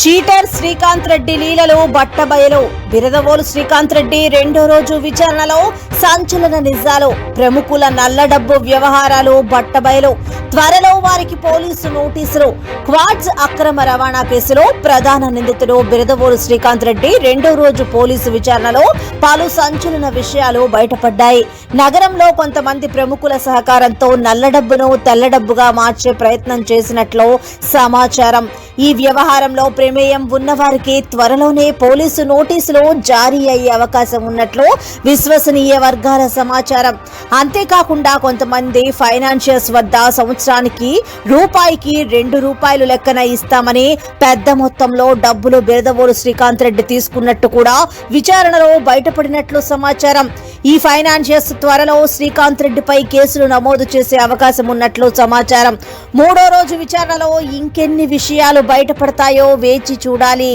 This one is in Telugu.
చీటర్ శ్రీకాంత్ రెడ్డి లీలలు బట్టబయలు. బిరదవోలు శ్రీకాంత్ రెడ్డి రెండో రోజు విచారణలో సంచలన నిజాలు. ప్రముఖుల నల్ల డబ్బు వ్యవహారాలు బట్టబయలు. త్వరలో వారికి పోలీసు నోటీసులు. క్వాడ్స్ అక్రమ రవాణా కేసులో ప్రధాన నిందితుడు బిరదవోలు శ్రీకాంత్ రెడ్డి రెండో రోజు పోలీసు విచారణలో పలు సంచలన విషయాలు బయటపడ్డాయి. నగరంలో కొంతమంది ప్రముఖుల సహకారంతో నల్ల డబ్బును తెల్ల డబ్బుగా మార్చే ప్రయత్నం చేసినట్లు సమాచారం. ఈ వ్యవహారంలో ప్రమేయం ఉన్నవారికి త్వరలోనే పోలీసు నోటీసులు జారీ అయ్యే అవకాశం ఉన్నట్లు విశ్వసనీయ వర్గాల సమాచారం. అంతేకాకుండా కొంతమంది ఫైనాన్షియర్స్ వద్ద సంవత్సరానికి రూపాయికి ₹2 లెక్కన ఇస్తామని పెద్ద మొత్తంలో డబ్బులు బిరదవోలు శ్రీకాంత్ రెడ్డి తీసుకున్నట్టు కూడా విచారణలో బయటపడినట్లు సమాచారం. ఈ ఫైనాన్షియర్స్ త్వరలో శ్రీకాంత్ రెడ్డిపై కేసులు నమోదు చేసే అవకాశం ఉన్నట్లు సమాచారం. మూడో రోజు విచారణలో ఇంకెన్ని విషయాలు బయటపడతాయో వేచి చూడాలి.